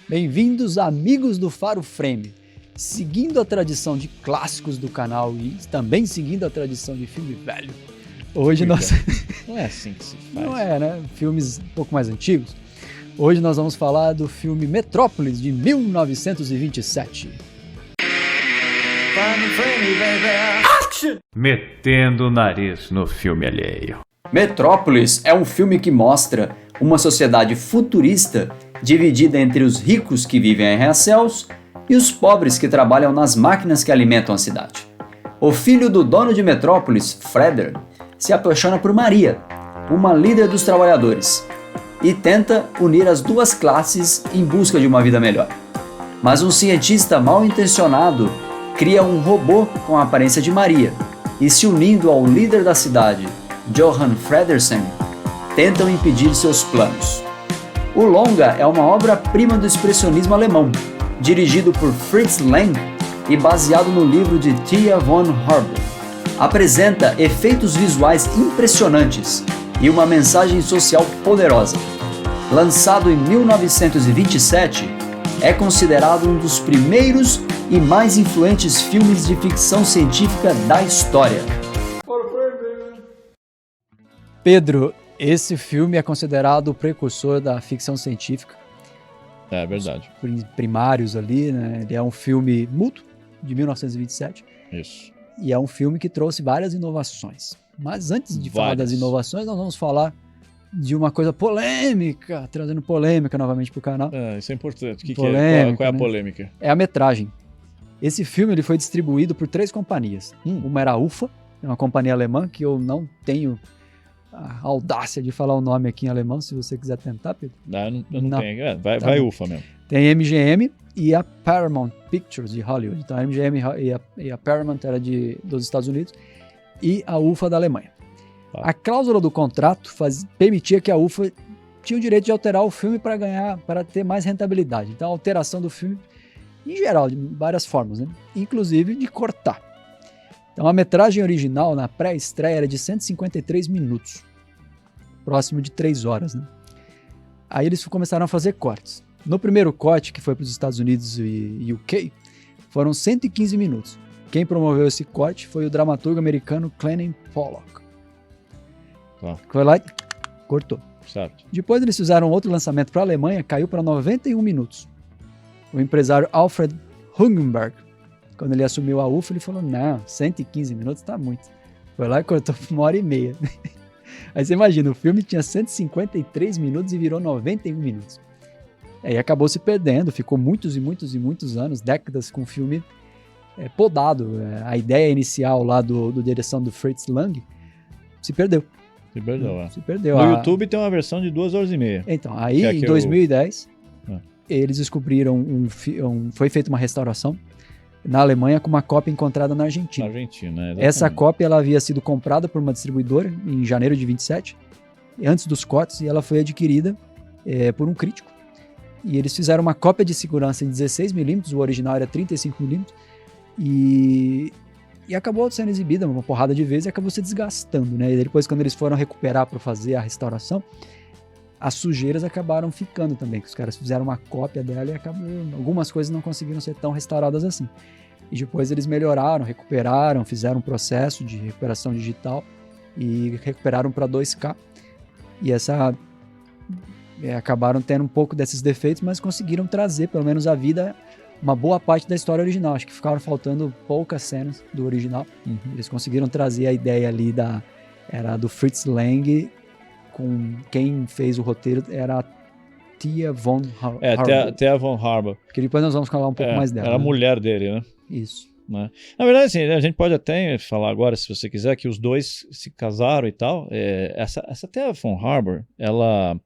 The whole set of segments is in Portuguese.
Bem-vindos, amigos do Faro Frame. Seguindo a tradição de clássicos do canal e também seguindo a tradição de filme velho, hoje nós... Não é assim que se faz. Não é, né? Filmes um pouco mais antigos. Hoje nós vamos falar do filme Metrópolis, de 1927. Metendo o nariz no filme alheio. Metrópolis é um filme que mostra uma sociedade futurista dividida entre os ricos que vivem em arranha-céus e os pobres que trabalham nas máquinas que alimentam a cidade. O filho do dono de Metrópolis, Freder, se apaixona por Maria, uma líder dos trabalhadores, e tenta unir as duas classes em busca de uma vida melhor. Mas um cientista mal intencionado cria um robô com a aparência de Maria e, se unindo ao líder da cidade, Johan Fredersen, tentam impedir seus planos. O longa é uma obra-prima do expressionismo alemão, dirigido por Fritz Lang e baseado no livro de Thea von Harbou. Apresenta efeitos visuais impressionantes e uma mensagem social poderosa. Lançado em 1927, é considerado um dos primeiros e mais influentes filmes de ficção científica da história. Pedro, esse filme é considerado o precursor da ficção científica. É verdade. Os primários ali, né? Ele é um filme mudo, de 1927. Isso. E é um filme que trouxe várias inovações. Mas antes de falar das inovações, nós vamos falar de uma coisa polêmica, trazendo polêmica novamente para o canal. Isso é importante. O que Polêmica, é? Qual é a né? polêmica? É a metragem. Esse filme ele foi distribuído por 3 companhias. Uma era a UFA, uma companhia alemã, que eu não tenho a audácia de falar o nome aqui em alemão, se você quiser tentar, Pedro. Eu não tenho. Vai bom. UFA mesmo. Tem a MGM e a Paramount Pictures de Hollywood. Então a MGM e a Paramount era dos Estados Unidos e a UFA da Alemanha. A cláusula do contrato permitia que a UFA tinha o direito de alterar o filme para ter mais rentabilidade. Então a alteração do filme, em geral, de várias formas, né? Inclusive de cortar. Então a metragem original na pré-estreia era de 153 minutos, próximo de 3 horas, né? Aí eles começaram a fazer cortes. No primeiro corte, que foi para os Estados Unidos e UK, foram 115 minutos. Quem promoveu esse corte foi o dramaturgo americano Clennon Pollock. Foi lá e cortou. Certo. Depois eles fizeram outro lançamento para a Alemanha, caiu para 91 minutos. O empresário Alfred Hugenberg, quando ele assumiu a UFA, ele falou, não, 115 minutos tá muito. Foi lá e cortou por 1h30. Aí você imagina, o filme tinha 153 minutos e virou 91 minutos. Aí acabou se perdendo, ficou muitos e muitos e muitos anos, décadas com o filme podado. A ideia inicial lá do direção do Fritz Lang se perdeu. Se perdeu. No YouTube tem uma versão de 2h30. Então, aí em 2010, eles descobriram foi feita uma restauração na Alemanha com uma cópia encontrada na Argentina. Essa cópia ela havia sido comprada por uma distribuidora em janeiro de 27, antes dos cortes, e ela foi adquirida por um crítico. E eles fizeram uma cópia de segurança em 16mm, o original era 35mm, e acabou sendo exibida uma porrada de vezes e acabou se desgastando, né? E depois, quando eles foram recuperar para fazer a restauração, as sujeiras acabaram ficando também, que os caras fizeram uma cópia dela e algumas coisas não conseguiram ser tão restauradas assim. E depois eles melhoraram, recuperaram, fizeram um processo de recuperação digital e recuperaram para 2K. E acabaram tendo um pouco desses defeitos, mas conseguiram trazer, pelo menos à vida, uma boa parte da história original. Acho que ficaram faltando poucas cenas do original. Eles conseguiram trazer a ideia ali era do Fritz Lang, com quem fez o roteiro era a Thea von Harbou. Thea von Harbou. Que depois nós vamos falar um pouco mais dela. Era a mulher dele, né? Isso. Né? Na verdade, assim, a gente pode até falar agora, se você quiser, que os dois se casaram e tal. Essa Thea von Harbou, ela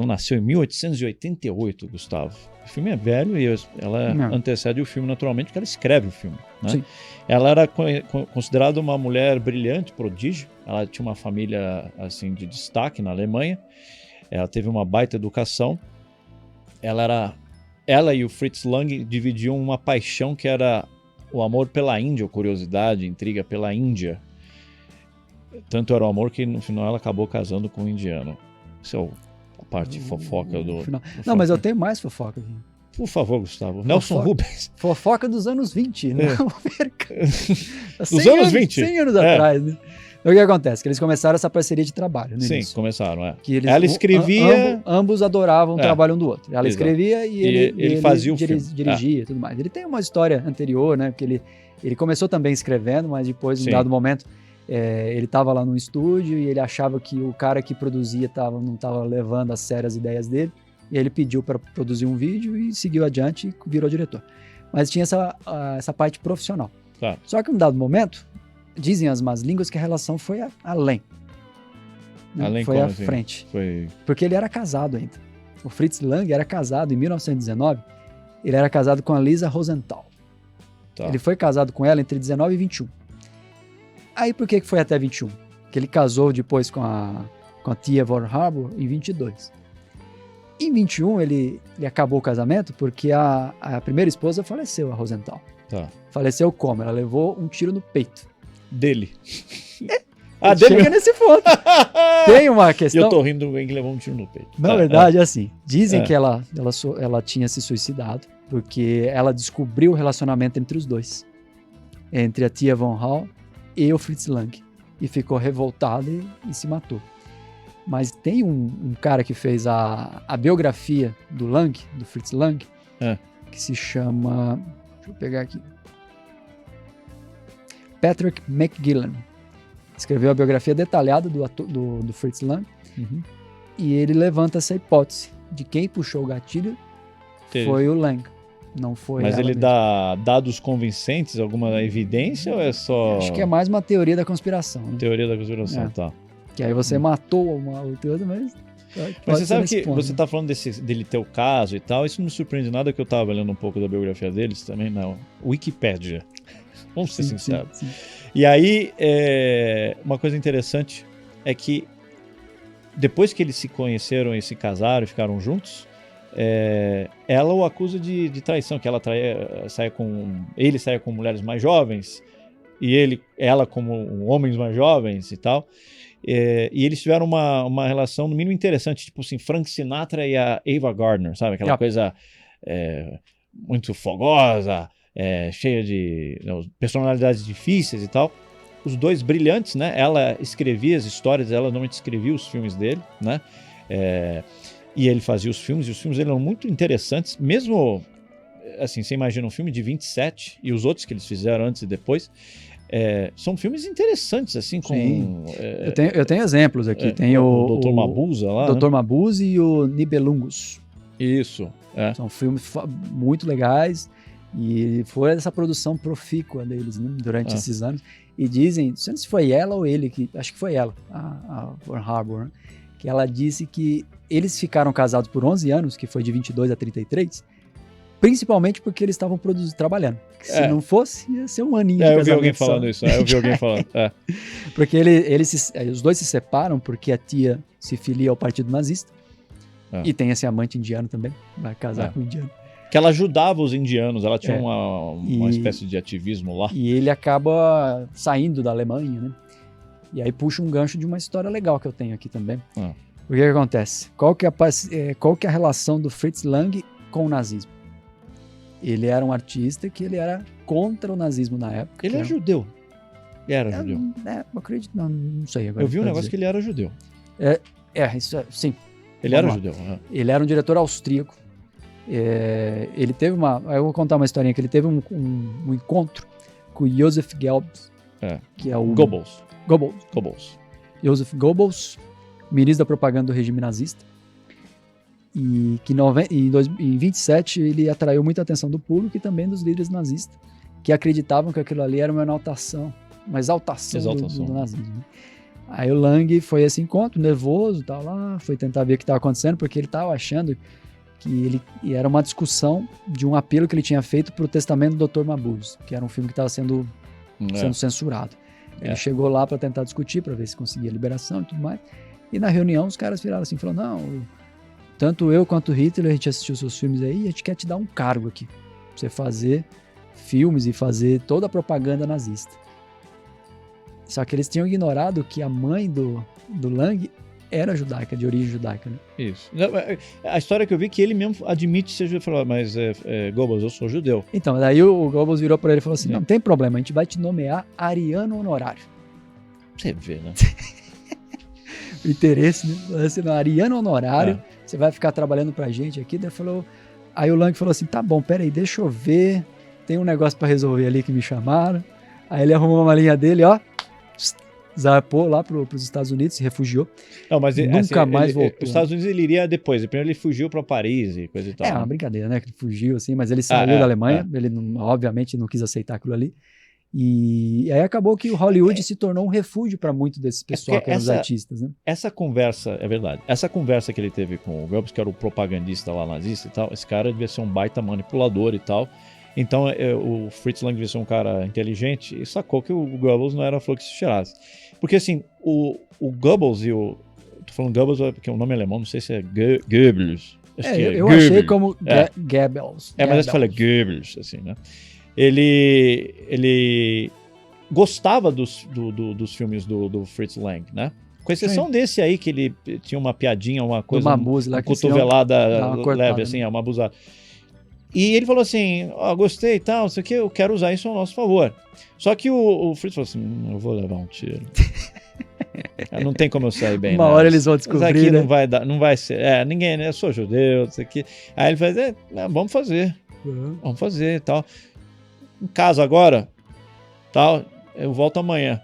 nasceu em 1888, Gustavo. O filme é velho e ela antecede o filme naturalmente, porque ela escreve o filme. Né? Sim. Ela era considerada uma mulher brilhante, prodígio. Ela tinha uma família assim, de destaque na Alemanha. Ela teve uma baita educação. Ela e o Fritz Lang dividiam uma paixão que era o amor pela Índia, ou curiosidade, intriga pela Índia. Tanto era o amor que no final ela acabou casando com um indiano. Isso é parte fofoca do final. Não, mas eu tenho mais fofoca aqui. Por favor, Gustavo. Nelson Rubens. Fofoca dos anos 20, né? Dos anos 20. 100 anos atrás, né? O que acontece? Que eles começaram essa parceria de trabalho, né? Sim, começaram, Que eles, ela escrevia... ambos adoravam o trabalho um do outro. Ela escrevia e ele fazia o filme. Dirigia e tudo mais. Ele tem uma história anterior, né? Porque ele começou também escrevendo, mas depois, em um dado momento, ele estava lá no estúdio e ele achava que o cara que produzia não estava levando a sério as ideias dele. E ele pediu para produzir um vídeo e seguiu adiante e virou diretor. Mas tinha essa parte profissional. Claro. Só que em um dado momento, dizem as más línguas que a relação foi além. Né? Além foi à assim? frente. Foi... Porque ele era casado ainda. O Fritz Lang era casado em 1919. Ele era casado com a Lisa Rosenthal. Tá. Ele foi casado com ela entre 19 e 21. Aí por que foi até 21? Porque ele casou depois com a Tia Von Harbour em 22. Em 21 ele acabou o casamento porque a primeira esposa faleceu, a Rosenthal. Tá. Faleceu como? Ela levou um tiro no peito. Dele. Chega dele. nesse ponto. Tem uma questão... Eu tô rindo de alguém que levou um tiro no peito. Na verdade, é assim. Dizem que ela tinha se suicidado porque ela descobriu o relacionamento entre os dois. Entre a Tia Von Hall e o Fritz Lang. E ficou revoltada e se matou. Mas tem um cara que fez a biografia do Lang, do Fritz Lang, que se chama... Deixa eu pegar aqui. Patrick McGillan. Escreveu a biografia detalhada do Fritz Lang. Uhum. E ele levanta essa hipótese de quem puxou o gatilho foi o Lang. Não foi Mas ele mesmo. dá dados convincentes, alguma evidência ou é só... Acho que é mais uma teoria da conspiração. Né? Teoria da conspiração, tá. Que aí você matou uma outra, mas... Mas você sabe que você tá falando dele ter o caso e tal, isso não me surpreende nada, que eu tava lendo um pouco da biografia deles também na Wikipédia. Vamos ser sinceros. Sim. E aí, uma coisa interessante é que depois que eles se conheceram e se casaram e ficaram juntos, ela o acusa de traição, que ela ele saia com mulheres mais jovens e ela como homens mais jovens e tal. E eles tiveram uma relação no mínimo interessante, tipo assim, Frank Sinatra e a Ava Gardner, sabe? Aquela coisa muito fogosa, cheia de personalidades difíceis e tal. Os dois brilhantes, né? Ela escrevia as histórias, ela normalmente escrevia os filmes dele, né? E ele fazia os filmes, e os filmes dele eram muito interessantes, mesmo assim, você imagina um filme de 27 e os outros que eles fizeram antes e depois. São filmes interessantes, assim, com... Eu tenho exemplos aqui. Tem o Dr. Mabuse lá. Dr. Mabuse e o Nibelungus. Isso. São filmes muito legais e foi essa produção profícua deles, né, durante esses anos. E dizem, não sei se foi ela ou ele, acho que foi ela, a Von Harbour, né, que ela disse que eles ficaram casados por 11 anos, que foi de 22 a 33, principalmente porque eles estavam trabalhando. Se não fosse, ia ser um aninho de casamento. Eu vi alguém falando isso. Eu vi alguém falando. Porque os dois se separam porque a tia se filia ao partido nazista. E tem esse amante indiano também. Vai casar com um indiano. Que ela ajudava os indianos. Ela tinha uma espécie de ativismo lá. E ele acaba saindo da Alemanha, né? E aí puxa um gancho de uma história legal que eu tenho aqui também. O que acontece? Qual que é a relação do Fritz Lang com o nazismo? Ele era um artista que ele era contra o nazismo na época. Ele é judeu. Ele era judeu. Eu acredito, não sei agora. Eu vi um negócio que ele era judeu. Isso sim. Ele era judeu. Ele era um diretor austríaco. Ele teve eu vou contar uma historinha que ele teve um encontro com o Joseph Goebbels, que é o... Goebbels. Joseph Goebbels, ministro da propaganda do regime nazista. E que em 27 ele atraiu muita atenção do público e também dos líderes nazistas, que acreditavam que aquilo ali era uma exaltação do nazismo. Né? Aí o Lang foi a esse encontro, nervoso, tal, lá, foi tentar ver o que estava acontecendo, porque ele estava achando que era uma discussão de um apelo que ele tinha feito para o Testamento do Dr. Mabuse, que era um filme que estava sendo censurado. Ele chegou lá para tentar discutir, para ver se conseguia liberação e tudo mais. E na reunião os caras viraram assim, falaram, não, tanto eu quanto o Hitler, a gente assistiu seus filmes aí e a gente quer te dar um cargo aqui, pra você fazer filmes e fazer toda a propaganda nazista. Só que eles tinham ignorado que a mãe do Lang era judaica, de origem judaica, né? Isso. A história que eu vi é que ele mesmo admite ser judeu, mas Goebbels, eu sou judeu. Então, daí o Goebbels virou para ele e falou assim, não tem problema, a gente vai te nomear ariano honorário. Você vê, né? O interesse, né? Assim, não, ariano honorário, você vai ficar trabalhando pra gente aqui. Daí falou, aí o Lang falou assim, tá bom, peraí, deixa eu ver, tem um negócio pra resolver ali que me chamaram. Aí ele arrumou uma malinha dele, ó, zarpou lá pros Estados Unidos, se refugiou. Não, mas nunca mais voltou. Os Estados Unidos ele iria depois. Primeiro ele fugiu para Paris e coisa e tal. É uma brincadeira, né? Que ele fugiu assim, mas ele saiu da Alemanha. Ele obviamente não quis aceitar aquilo ali. E aí acabou que o Hollywood se tornou um refúgio para muito desses pessoal que eram os artistas, né? Essa conversa, é verdade. Essa conversa que ele teve com o Goebbels, que era o propagandista lá nazista e tal, esse cara devia ser um baita manipulador e tal. Então o Fritz Lang devia ser um cara inteligente e sacou que o Goebbels não era flor que se cheirasse. Porque assim, o Goebbels e o... Tô falando Goebbels porque o nome é alemão, não sei se é Goebbels. Eu achei como Goebbels. Mas você fala Goebbels, assim, né? Ele gostava dos filmes do Fritz Lang, né? Com exceção desse aí, que ele tinha uma piadinha, uma coisa, uma cotovelada leve, assim, uma abusada. E ele falou assim, gostei e tal, isso aqui, eu quero usar isso ao nosso favor. Só que o Fritz falou assim, eu vou levar um tiro. Não tem como eu sair bem. Uma hora eles vão descobrir, isso aqui né? não vai ser. Ninguém, né? Eu sou judeu, isso aqui. Aí ele faz, vamos fazer. Vamos fazer e tal. Em casa agora, tal, eu volto amanhã.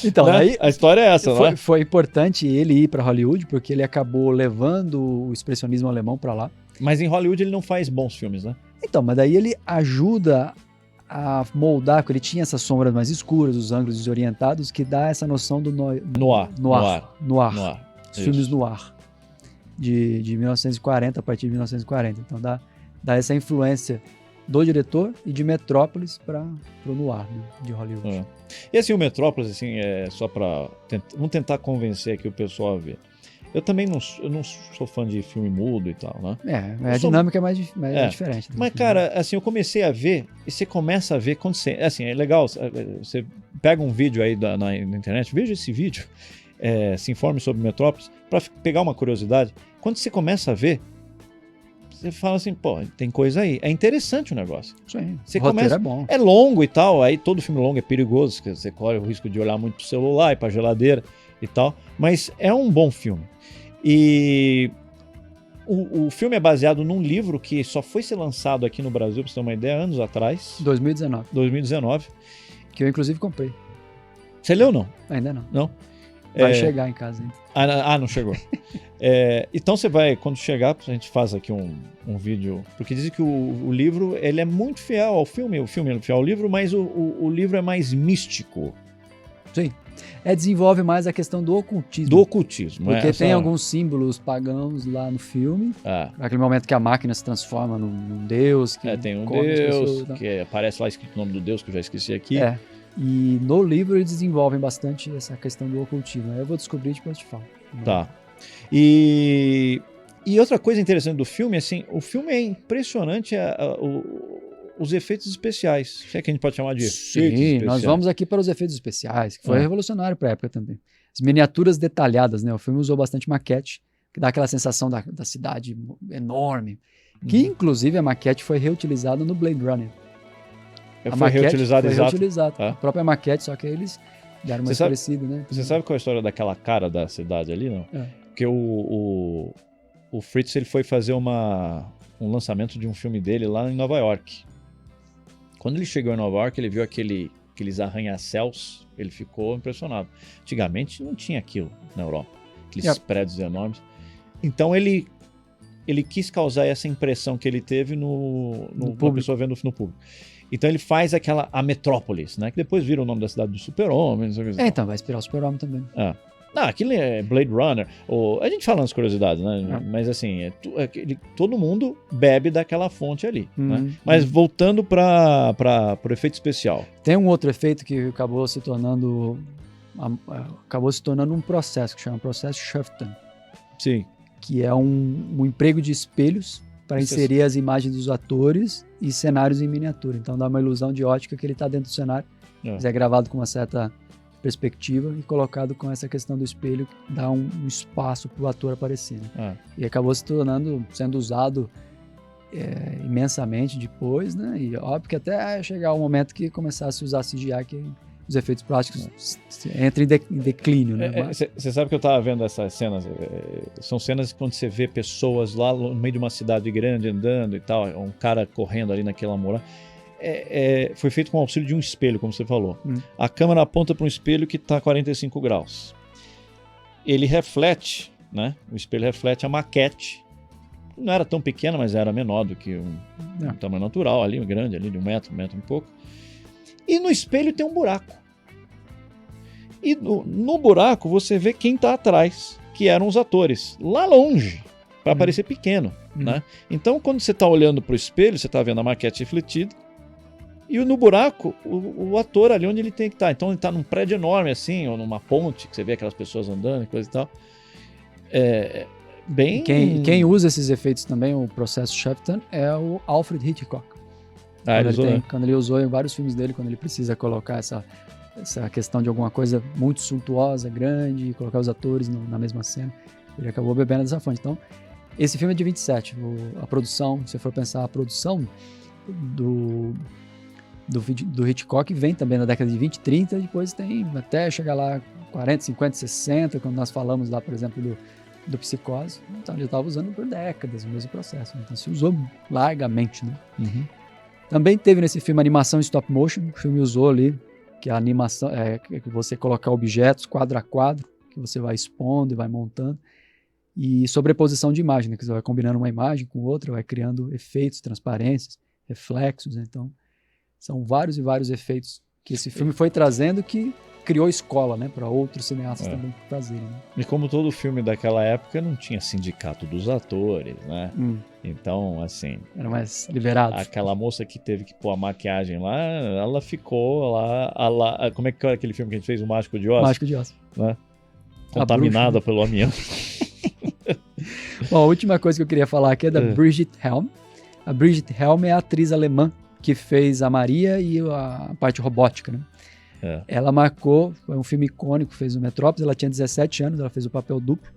Então, né? aí a história é essa, né? Foi importante ele ir para Hollywood, porque ele acabou levando o expressionismo alemão para lá. Mas em Hollywood ele não faz bons filmes, né? Então, mas daí ele ajuda a moldar, porque ele tinha essas sombras mais escuras, os ângulos desorientados, que dá essa noção do noir. Os filmes noir. De 1940, a partir de 1940. Então dá essa influência do diretor e de Metrópolis para o noir, né, de Hollywood. E assim, o Metrópolis, assim, só para... Vamos tentar convencer aqui o pessoal a ver. Eu também não sou fã de filme mudo e tal, né? A dinâmica é mais diferente. Mas, cara, assim, eu comecei a ver, e você começa a ver quando você... Assim, é legal, você pega um vídeo aí na internet, veja esse vídeo, se informe sobre Metrópolis, para pegar uma curiosidade. Quando você começa a ver, você fala assim, pô, tem coisa aí. É interessante o negócio. Sim, você o roteiro é bom. É longo e tal, aí todo filme longo é perigoso, você corre o risco de olhar muito pro celular e pra geladeira e tal, mas é um bom filme. E o filme é baseado num livro que só foi ser lançado aqui no Brasil, pra você ter uma ideia, anos atrás. 2019. Que eu, inclusive, comprei. Você leu ou não? Ainda não. Não? Vai chegar em casa ainda. Não chegou. Então você vai, quando chegar, a gente faz aqui um vídeo, porque dizem que o livro ele é muito fiel ao filme, o filme é fiel ao livro, mas o livro é mais místico. Sim. Desenvolve mais a questão do ocultismo. Porque tem alguns símbolos pagãos lá no filme. Aquele momento que a máquina se transforma num deus. Que tem um deus, que aparece lá escrito o nome do deus, que eu já esqueci aqui. E no livro eles desenvolvem bastante essa questão do ocultismo. Aí eu vou descobrir e depois eu te falo. Tá. E outra coisa interessante do filme, assim, o filme é impressionante os efeitos especiais. Se é que a gente pode chamar de efeitos especiais. Nós vamos aqui para os efeitos especiais, que foi revolucionário para a época também. As miniaturas detalhadas, né? O filme usou bastante maquete, que dá aquela sensação da cidade enorme. Que, inclusive, a maquete foi reutilizada no Blade Runner. Foi reutilizada. A própria maquete, só que eles deram mais parecido, né? Você sabe qual é a história daquela cara da cidade ali, não? Porque o Fritz ele foi fazer um lançamento de um filme dele lá em Nova York. Quando ele chegou em Nova York, ele viu aqueles arranha-céus, ele ficou impressionado. Antigamente não tinha aquilo na Europa, aqueles prédios enormes. Então ele quis causar essa impressão que ele teve no pessoa vendo no público. Então ele faz a Metrópolis, né? Que depois vira o nome da cidade do Super-Homem. Então vai inspirar o Super-Homem também. Aquilo é Blade Runner. A gente fala nas curiosidades, né? Mas assim, todo mundo bebe daquela fonte ali. Né? Mas voltando para o efeito especial. Tem um outro efeito que acabou se tornando um processo, que chama processo Shafton. Sim. Que é um emprego de espelhos para inserir as imagens dos atores e cenários em miniatura. Então dá uma ilusão de ótica que ele está dentro do cenário. Mas é gravado com uma certa perspectiva e colocado com essa questão do espelho, que dá um espaço para o ator aparecer. Né? E acabou sendo usado imensamente depois, né? E óbvio que até chegar o momento que começasse a usar CGI, que os efeitos práticos entram em declínio, né? Você sabe que eu estava vendo essas cenas, são cenas quando você vê pessoas lá no meio de uma cidade grande andando e tal, um cara correndo ali naquela muralha. Foi feito com o auxílio de um espelho, como você falou. A câmera aponta para um espelho que está a 45 graus. Ele reflete, né? O espelho reflete a maquete. Não era tão pequena, mas era menor do que um tamanho natural ali, grande ali, de 1 metro e pouco. E no espelho tem um buraco. E no buraco você vê quem está atrás, que eram os atores, lá longe, para parecer pequeno. Né? Então, quando você está olhando para o espelho, você está vendo a maquete refletida, e no buraco, o ator ali onde ele tem que estar. Então, ele está num prédio enorme, assim, ou numa ponte, que você vê aquelas pessoas andando e coisa e tal. Bem... Quem usa esses efeitos também, o processo Shafton, é o Alfred Hitchcock. Quando ele usou em vários filmes dele, quando ele precisa colocar essa questão de alguma coisa muito suntuosa, grande, colocar os atores na mesma cena, ele acabou bebendo dessa fonte. Então, esse filme é de 27. A produção, se você for pensar, a produção do Hitchcock vem também na década de 20, 30, depois tem até chegar lá 40, 50, 60, quando nós falamos lá, por exemplo, do Psicose. Então, ele estava usando por décadas o mesmo processo. Então, se usou largamente, né? Também teve nesse filme animação stop motion. O filme usou ali, que a animação que você colocar objetos quadro a quadro, que você vai expondo e vai montando. E sobreposição de imagem, né? Que você vai combinando uma imagem com outra, vai criando efeitos, transparências, reflexos. Né? Então, são vários e vários efeitos que esse filme foi trazendo, que criou escola, né, para outros cineastas também fazerem. Né? E como todo filme daquela época, não tinha sindicato dos atores, né? Então, assim... Era mais liberado. Aquela moça que teve que pôr a maquiagem lá, ela ficou lá... Como é que era aquele filme que a gente fez, O Mágico de Oz? O Mágico de Oz. Né? Contaminada pelo amianto. Bom, a última coisa que eu queria falar aqui é da Brigitte Helm. A Brigitte Helm é a atriz alemã que fez a Maria e a parte robótica, né? Ela marcou, foi um filme icônico, fez o Metrópolis, ela tinha 17 anos, ela fez o papel duplo.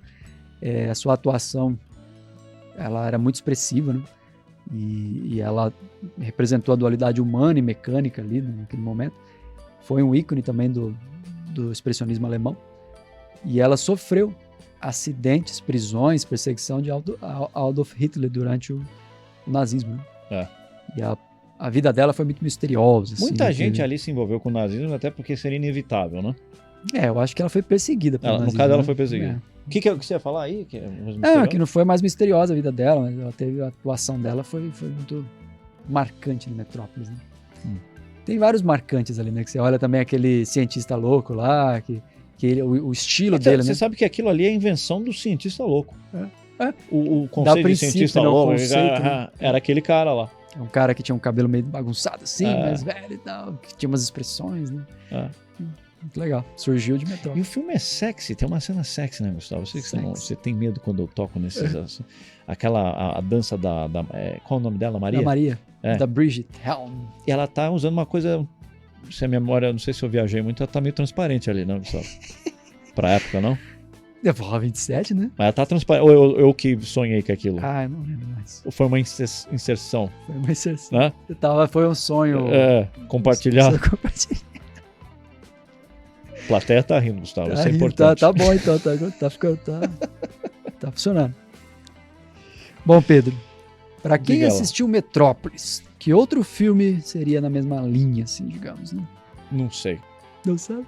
A sua atuação, ela era muito expressiva, né? E ela representou a dualidade humana e mecânica ali naquele momento. Foi um ícone também do expressionismo alemão. E ela sofreu acidentes, prisões, perseguição de Adolf Hitler durante o nazismo, né? E a vida dela foi muito misteriosa. Muita gente ali se envolveu com o nazismo, até porque seria inevitável, né? Eu acho que ela foi perseguida pelo nazismo. No caso, ela foi perseguida. O que você ia falar aí? Que não foi mais misteriosa a vida dela, mas a atuação dela foi muito marcante no Metrópolis, né? Tem vários marcantes ali, né? Que você olha também aquele cientista louco lá, o estilo dele, você né? sabe que aquilo ali é a invenção do cientista louco. O conceito de cientista louco era aquele cara lá. É um cara que tinha um cabelo meio bagunçado assim, mais velho e tal, que tinha umas expressões, né? Muito legal. Surgiu de Metrópolis. E o filme é sexy, tem uma cena sexy, né, Gustavo? Você tem medo quando eu toco nesses... a dança da qual é o nome dela? Maria? Da Maria, da Brigitte Helm. E ela tá usando uma coisa... Se a memória, não sei se eu viajei muito, ela tá meio transparente ali, né, Gustavo? Pra época, não? Eu vou 27, né? Mas ela tá transparente. Ou eu que sonhei com aquilo? Eu não lembro mais. Ou foi uma inserção? Foi uma inserção. Né? Foi um sonho... compartilhado. A plateia tá rindo, Gustavo. Isso é importante. Tá bom, então. Tá funcionando. Bom, Pedro, pra quem assistiu Metrópolis, que outro filme seria na mesma linha, assim, digamos, né? Não sei. Não sabe?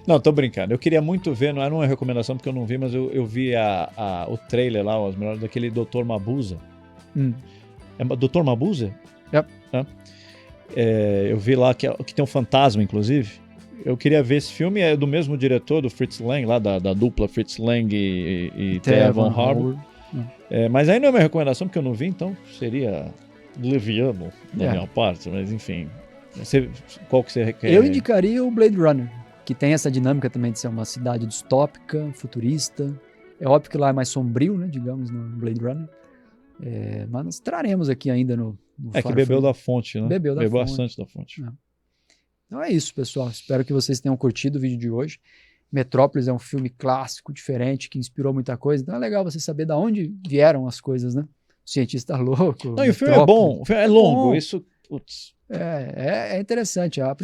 Não, tô brincando. Eu queria muito ver, não era uma recomendação porque eu não vi, mas eu vi o trailer lá, os melhores, daquele Dr. Mabuse. É Dr. Mabuse? Eu vi lá que tem um fantasma, inclusive. Eu queria ver esse filme, é do mesmo diretor do Fritz Lang, lá da dupla Fritz Lang e Thea von Harbour. Mas aí não é minha recomendação porque eu não vi, então seria leviano da minha parte, mas enfim. Qual que você quer? Eu indicaria o Blade Runner, que tem essa dinâmica também de ser uma cidade distópica, futurista. É óbvio que lá é mais sombrio, né, digamos, no Blade Runner. Mas nós traremos aqui ainda no que bebeu da fonte, né? Bebeu bastante da fonte. Então é isso, pessoal. Espero que vocês tenham curtido o vídeo de hoje. Metrópolis é um filme clássico, diferente, que inspirou muita coisa. Então é legal você saber de onde vieram as coisas, né? O cientista louco. Não, e o filme é bom, o filme é longo. Isso, putz. É interessante. O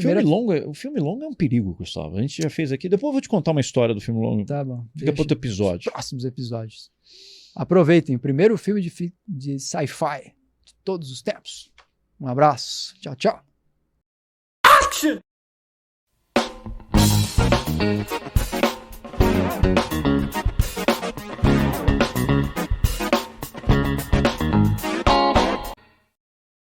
filme longo é um perigo, Gustavo. A gente já fez aqui. Depois eu vou te contar uma história do filme longo. Tá bom. Fica para outro episódio. Próximos episódios. Aproveitem. O primeiro filme de sci-fi de todos os tempos. Um abraço. Tchau, tchau. Action!